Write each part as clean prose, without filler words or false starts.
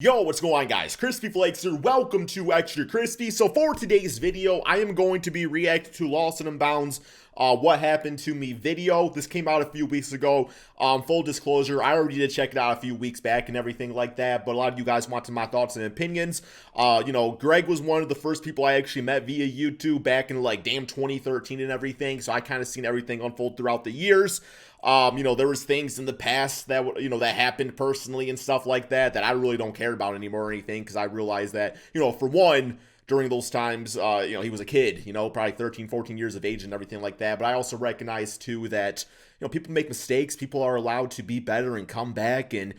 Yo, what's going on, guys? Crispy Flakes here. Welcome to Extra Crispy. So for today's video, I am going to be reacting to LostNUnbound's What Happened to Me video. This came out a few weeks ago. Full disclosure, I already did check it out a few weeks back and everything like that, but a lot of you guys wanted my thoughts and opinions. Greg was one of the first people I actually met via YouTube back in like 2013 and everything, so I kind of seen everything unfold throughout the years. There was things in the past that, that happened personally and stuff like that I really don't care about anymore or anything, because I realized that, for one, during those times, he was a kid, probably 13, 14 years of age and everything like that. But I also recognize, too, that, people make mistakes. People are allowed to be better and come back and,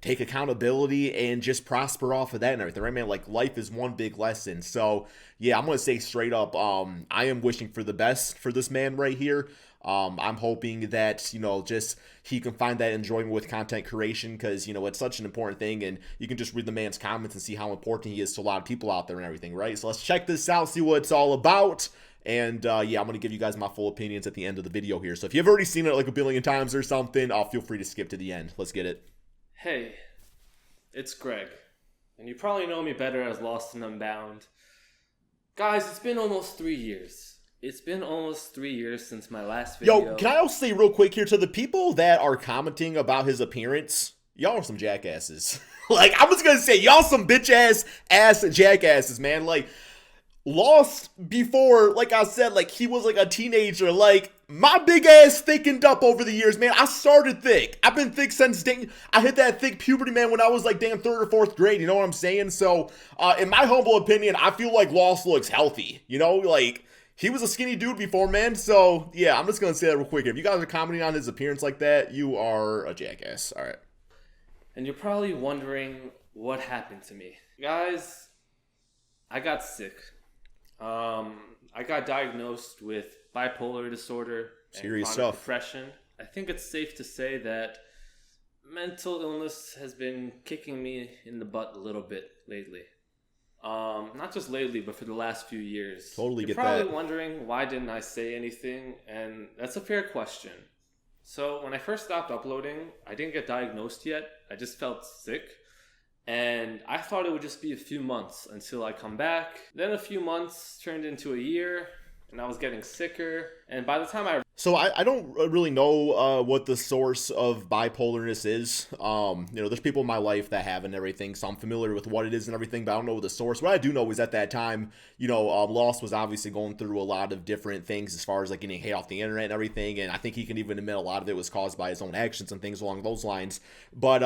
take accountability and just prosper off of that and everything, right, man? Like, life is one big lesson. So, yeah, I'm going to say straight up, I am wishing for the best for this man right here. I'm hoping that, just he can find that enjoyment with content creation, because, it's such an important thing, and you can just read the man's comments and see how important he is to a lot of people out there and everything, right? So let's check this out, see what it's all about, and yeah, I'm going to give you guys my full opinions at the end of the video here. So if you've already seen it like a billion times or something, feel free to skip to the end. Let's get it. Hey, it's Greg, and you probably know me better as LostNUnbound. Guys, it's been almost 3 years. It's been almost 3 years since my last video. Yo, can I also say real quick here, to the people that are commenting about his appearance, y'all are some jackasses. Like, I'm just gonna say, y'all some bitch ass jackasses, man. Like, Lost before, like I said, like, he was like a teenager. Like, my big ass thickened up over the years, man. I started thick. I've been thick since I hit that thick puberty, man, when I was like damn 3rd or 4th grade. You know what I'm saying? So, in my humble opinion, I feel like Lost looks healthy. Like, he was a skinny dude before, man. So, yeah, I'm just going to say that real quick. If you guys are commenting on his appearance like that, you are a jackass. All right. And you're probably wondering what happened to me. Guys, I got sick. I got diagnosed with bipolar disorder and serious chronic stuff. Depression. I think it's safe to say that mental illness has been kicking me in the butt a little bit lately. Not just lately, but for the last few years. Totally You're get that. You're probably wondering, why didn't I say anything? And that's a fair question. So when I first stopped uploading, I didn't get diagnosed yet. I just felt sick. And I thought it would just be a few months until I come back. Then a few months turned into a year, and I was getting sicker. And by the time So I don't really know what the source of bipolarness is. There's people in my life that have and everything, so I'm familiar with what it is and everything, but I don't know the source. What I do know is at that time, Lost was obviously going through a lot of different things as far as like getting hate off the internet and everything, and I think he can even admit a lot of it was caused by his own actions and things along those lines. But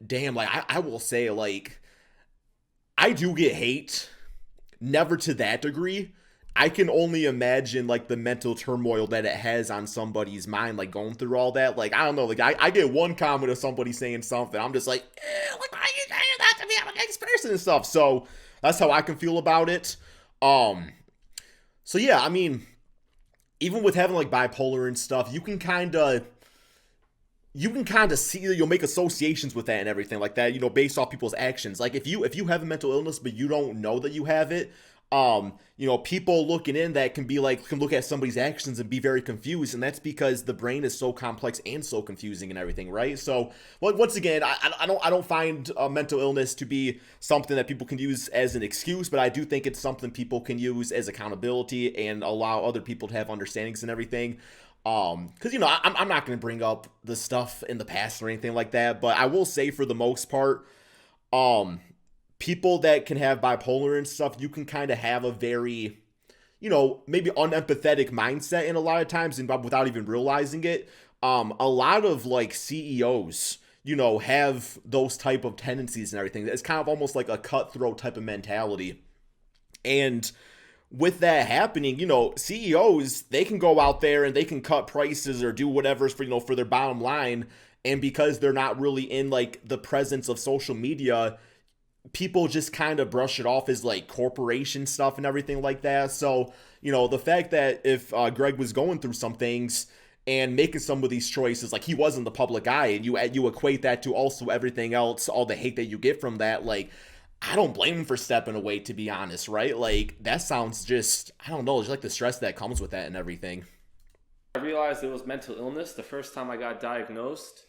damn, like I will say, like, I do get hate, never to that degree. I can only imagine, like, the mental turmoil that it has on somebody's mind, like, going through all that. Like, I don't know, like, I get one comment of somebody saying something, I'm just like, like, why are you saying that to me? I'm a nice person and stuff. So, that's how I can feel about it. So, yeah, I mean, even with having, like, bipolar and stuff, you can kind of see, you'll make associations with that and everything like that, based off people's actions. Like, if you have a mental illness, but you don't know that you have it, people looking in that can look at somebody's actions and be very confused, and that's because the brain is so complex and so confusing and everything, right? So, once again, I don't find mental illness to be something that people can use as an excuse, but I do think it's something people can use as accountability and allow other people to have understandings and everything. Because, I'm not going to bring up the stuff in the past or anything like that, but I will say, for the most part, people that can have bipolar and stuff, you can kind of have a very, maybe unempathetic mindset in a lot of times, and without even realizing it. A lot of, like, CEOs, have those type of tendencies and everything. It's kind of almost like a cutthroat type of mentality. And with that happening, CEOs, they can go out there and they can cut prices or do whatever for their bottom line. And because they're not really in, like, the presence of social media, people just kind of brush it off as, like, corporation stuff and everything like that. So, the fact that if Greg was going through some things and making some of these choices, like, he was in the public eye, and you equate that to also everything else, all the hate that you get from that, like, I don't blame him for stepping away, to be honest, right? Like, that sounds just, I don't know, just like the stress that comes with that and everything. I realized it was mental illness the first time I got diagnosed.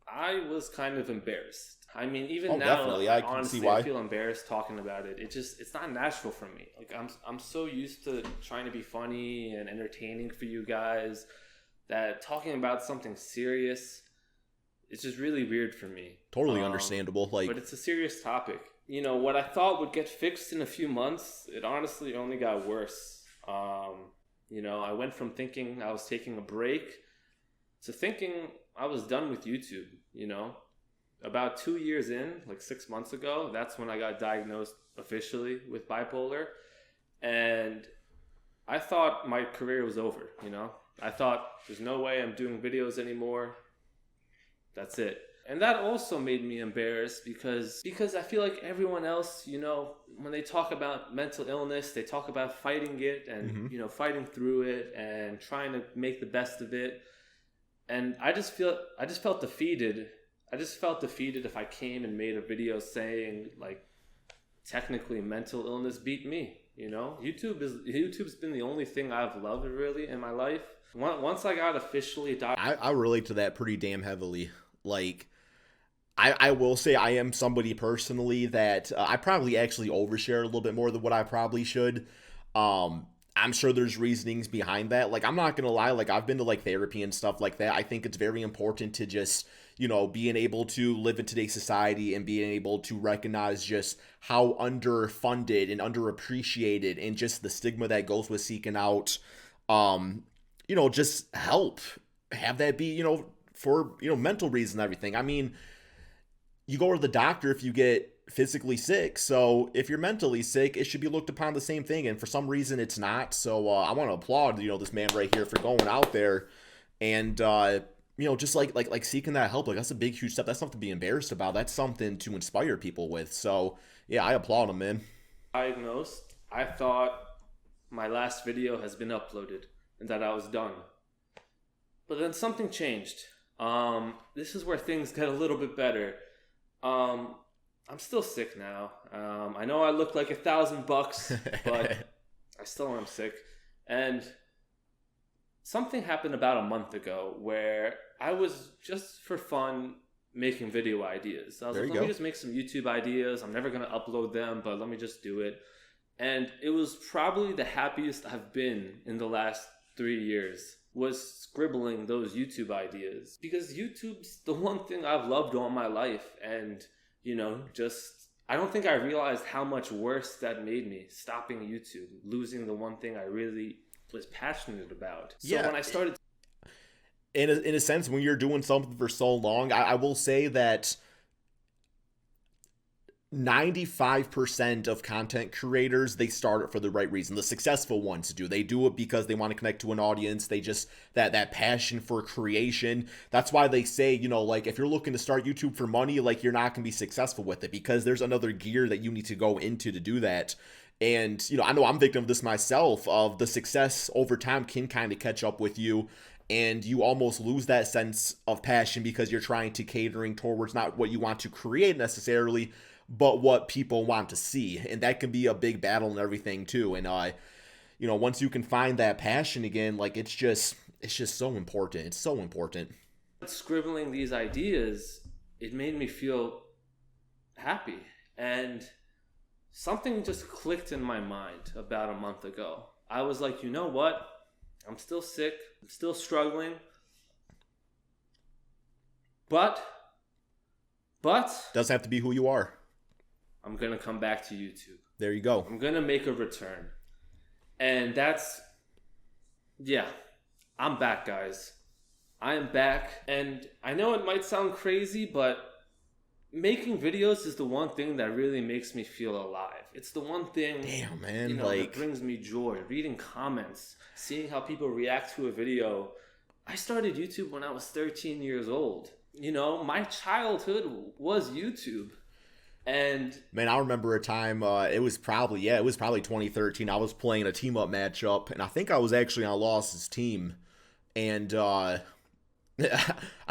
I was kind of embarrassed. I mean, even Oh, now, definitely. I can see honestly, why. I feel embarrassed talking about it. It's not natural for me. Like I'm so used to trying to be funny and entertaining for you guys that talking about something serious, it's just really weird for me. Totally understandable. Like, But it's a serious topic. You know, what I thought would get fixed in a few months, it honestly only got worse. You know, I went from thinking I was taking a break to thinking I was done with YouTube, you know. About 2 years in, like 6 months ago, that's when I got diagnosed officially with bipolar. And I thought my career was over, you know. I thought there's no way I'm doing videos anymore. That's it. And that also made me embarrassed because I feel like everyone else, you know, when they talk about mental illness, they talk about fighting it and, you know, fighting through it and trying to make the best of it. And I just felt defeated. I just felt defeated if I came and made a video saying, like, technically mental illness beat me, you know? YouTube's been the only thing I've loved really in my life. Once I got officially diagnosed, I relate to that pretty damn heavily. Like, I will say I am somebody personally that I probably actually overshare a little bit more than what I probably should. I'm sure there's reasonings behind that. Like, I'm not gonna lie, like, I've been to like therapy and stuff like that. I think it's very important to just, you know, being able to live in today's society and being able to recognize just how underfunded and underappreciated and just the stigma that goes with seeking out, you know, just help. Have that be, you know, for, you know, mental reasons and everything. I mean, you go to the doctor if you get physically sick. So if you're mentally sick, it should be looked upon the same thing. And for some reason, it's not. So I want to applaud, you know, this man right here for going out there and, you know, just like seeking that help. Like, that's a big, huge step. That's nothing to be embarrassed about. That's something to inspire people with. So yeah, I applaud him, man. diagnosed, I thought my last video has been uploaded and that I was done. But then something changed. This is where things get a little bit better. I'm still sick now. I know I look like $1,000, but I still am sick. And something happened about a month ago where I was just for fun making video ideas. I was like, let me just make some YouTube ideas. I'm never going to upload them, but let me just do it. And it was probably the happiest I've been in the last 3 years, was scribbling those YouTube ideas. Because YouTube's the one thing I've loved all my life. And, you know, just, I don't think I realized how much worse that made me, stopping YouTube, losing the one thing I really was passionate about. So when I started... In a sense, when you're doing something for so long, I will say that 95% of content creators, they start it for the right reason. The successful ones do. They do it because they want to connect to an audience. They just, that passion for creation. That's why they say, you know, like, if you're looking to start YouTube for money, like, you're not going to be successful with it because there's another gear that you need to go into to do that. And, you know I'm victim of this myself, of the success over time can kind of catch up with you. And you almost lose that sense of passion because you're trying to catering towards not what you want to create necessarily, but what people want to see. And that can be a big battle and everything too. And, you know, once you can find that passion again, like, it's just so important. It's so important. Scribbling these ideas, it made me feel happy. And something just clicked in my mind about a month ago. I was like, you know what? I'm still sick. I'm still struggling. But doesn't have to be who you are. I'm going to come back to YouTube. There you go. I'm going to make a return. And that's, yeah, I'm back, guys. I am back. And I know it might sound crazy, but making videos is the one thing that really makes me feel alive. It's the one thing, damn, man, you know, like, that brings me joy. Reading comments, seeing how people react to a video. I started YouTube when I was 13 years old. You know, my childhood was YouTube. And man, I remember a time, it was probably 2013. I was playing a team up matchup, and I think I was actually on Lost's team. And I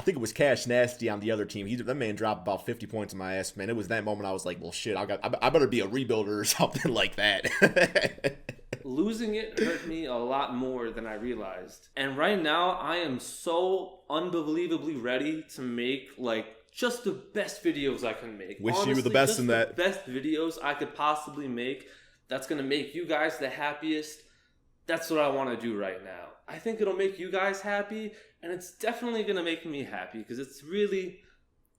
think it was Cash Nasty on the other team. That man dropped about 50 points in my ass, man. It was that moment I was like, well, shit, I better be a rebuilder or something like that. Losing it hurt me a lot more than I realized. And right now, I am so unbelievably ready to make, like, just the best videos I can make. Wish Honestly, you the best just in that. the best videos I could possibly make that's going to make you guys the happiest. That's what I want to do right now. I think it'll make you guys happy, and it's definitely going to make me happy because it's really,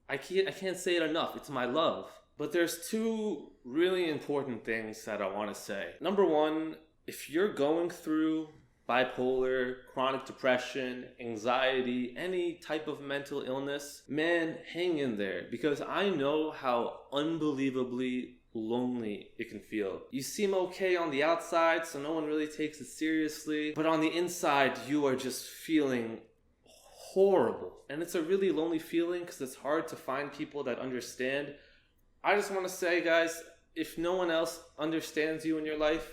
I can't say it enough. It's my love. But there's two really important things that I want to say. Number one, if you're going through bipolar, chronic depression, anxiety, any type of mental illness, man, hang in there, because I know how unbelievably lonely it can feel. You seem okay on the outside, so no one really takes it seriously, but on the inside, you are just feeling horrible. And it's a really lonely feeling because it's hard to find people that understand. I just want to say, guys, if no one else understands you in your life,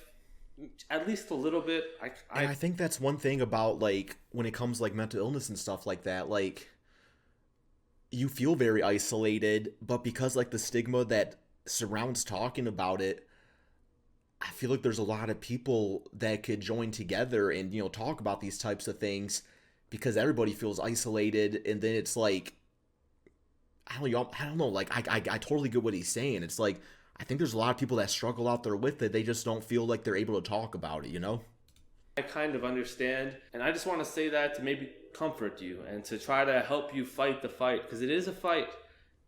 at least a little bit, I think that's one thing about, like, when it comes, like, mental illness and stuff like that, like, you feel very isolated, but because, like, the stigma that surrounds talking about it, I feel like there's a lot of people that could join together and, you know, talk about these types of things, because everybody feels isolated, and then it's like, I don't know, like, I totally get what he's saying. It's like, I think there's a lot of people that struggle out there with it. They just don't feel like they're able to talk about it, you know? I kind of understand, and I just want to say that to maybe comfort you and to try to help you fight the fight, because it is a fight.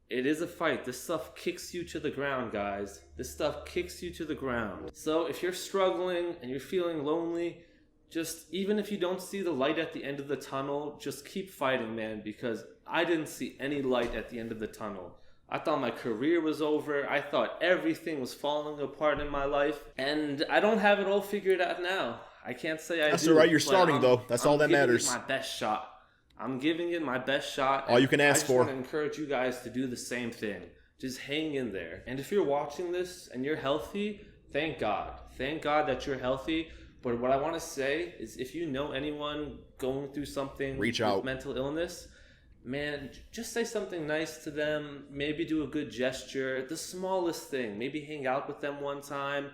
It is a fight. This stuff kicks you to the ground, guys. This stuff kicks you to the ground. So if you're struggling and you're feeling lonely, just, even if you don't see the light at the end of the tunnel, just keep fighting, man, because I didn't see any light at the end of the tunnel. I thought my career was over. I thought everything was falling apart in my life. And I don't have it all figured out now. I can't say I do. That's all right. You're starting, though. That's all that matters. I'm giving it my best shot. I'm giving it my best shot. All you can ask for. I just want to encourage you guys to do the same thing. Just hang in there. And if you're watching this and you're healthy, thank God. Thank God that you're healthy. But what I want to say is, if you know anyone going through something with mental illness, man, just say something nice to them. Maybe do a good gesture. The smallest thing. Maybe hang out with them one time.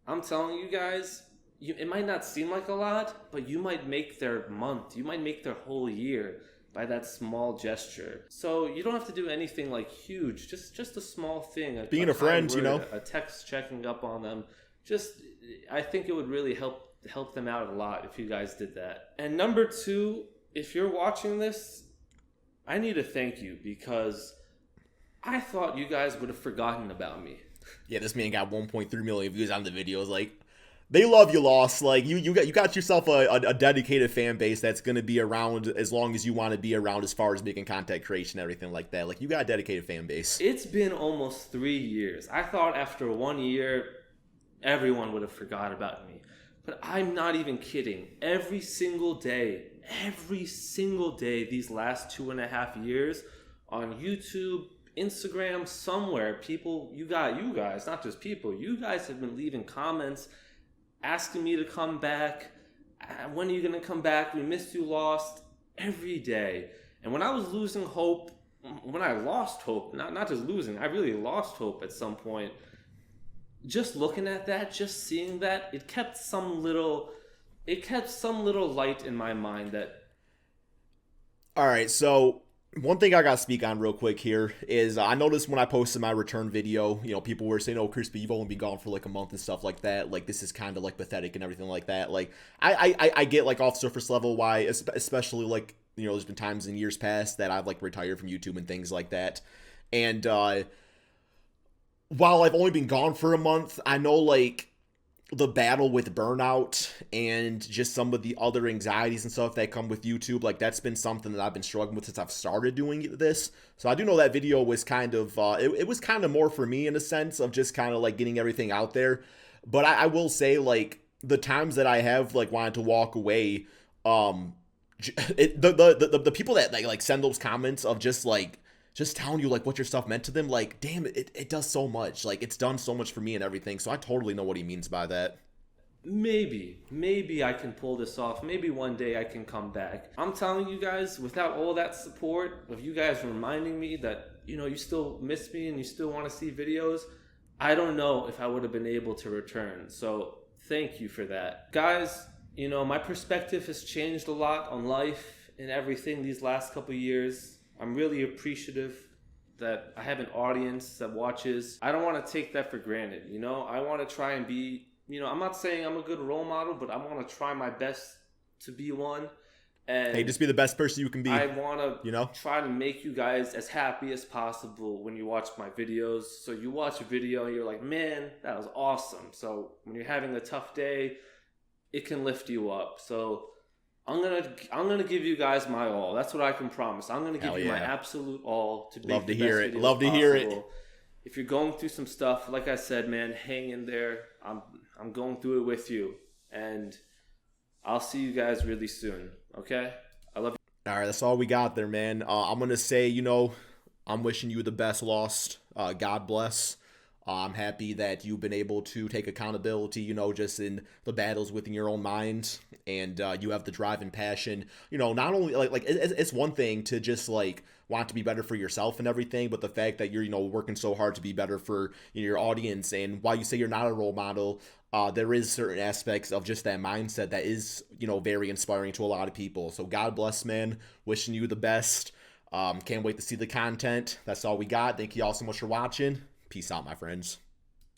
I'm telling you guys, it might not seem like a lot, but you might make their month. You might make their whole year by that small gesture. So you don't have to do anything like huge. Just a small thing. Being a friend, word, you know. A text checking up on them. I think it would really help them out a lot if you guys did that. And number two, if you're watching this, I need to thank you, because I thought you guys would have forgotten about me. Yeah, this man got 1.3 million views on the videos. Like, they love you, Lost. Like, you got yourself a dedicated fan base that's going to be around as long as you want to be around, as far as making content creation and everything like that. Like, you got a dedicated fan base. It's been almost 3 years. I thought after 1 year, everyone would have forgot about me. But I'm not even kidding. Every single day, these last 2.5 years, on YouTube, Instagram, somewhere, people, you guys, not just people, you guys have been leaving comments asking me to come back. When are you going to come back? We missed you, Lost. Every day. And when I was losing hope, when I lost hope, not just losing, I really lost hope at some point. Just looking at that, just seeing that, it kept some little light in my mind that... All right, so one thing I got to speak on real quick here is I noticed when I posted my return video, you know, people were saying, oh, Crispy, you've only been gone for like a month and stuff like that. Like, this is kind of like pathetic and everything like that. Like, I get, like, off surface level why, especially, like, you know, there's been times in years past that I've, like, retired from YouTube and things like that. And while I've only been gone for a month, I know, like, the battle with burnout and just some of the other anxieties and stuff that come with YouTube, like, that's been something that I've been struggling with since I've started doing this. So I do know that video was kind of, it was kind of more for me in a sense of just kind of, like, getting everything out there. But I will say, like, the times that I have, like, wanted to walk away, the people that, like, send those comments of just, like, just telling you, like, what your stuff meant to them, like, damn, it does so much. Like, it's done so much for me and everything, so I totally know what he means by that. Maybe I can pull this off. Maybe one day I can come back. I'm telling you guys, without all that support of you guys reminding me that, you know, you still miss me and you still want to see videos, I don't know if I would have been able to return. So thank you for that. Guys, you know, my perspective has changed a lot on life and everything these last couple years. I'm really appreciative that I have an audience that watches. I don't want to take that for granted. You know, I want to try and be, you know, I'm not saying I'm a good role model, but I want to try my best to be one. And Hey, just be the best person you can be. I want to, you know, try to make you guys as happy as possible when you watch my videos. So you watch a video and you're like, man, that was awesome. So when you're having a tough day, it can lift you up. So I'm gonna give you guys my all. That's what I can promise. I'm gonna give Hell you my yeah. absolute all to Love make to the hear best it. videos Love to hear it. possible. If you're going through some stuff, like I said, man, hang in there. I'm going through it with you, and I'll see you guys really soon. Okay? I love you. All right, that's all we got there, man. I'm gonna say, you know, I'm wishing you the best, Lost. God bless. I'm happy that you've been able to take accountability, you know, just in the battles within your own mind, and you have the drive and passion. You know, not only like it's one thing to just like want to be better for yourself and everything, but the fact that you're, you know, working so hard to be better for, you know, your audience. And while you say you're not a role model, there is certain aspects of just that mindset that is, you know, very inspiring to a lot of people. So God bless, man. Wishing you the best. Can't wait to see the content. That's all we got. Thank you all so much for watching. Peace out, my friends.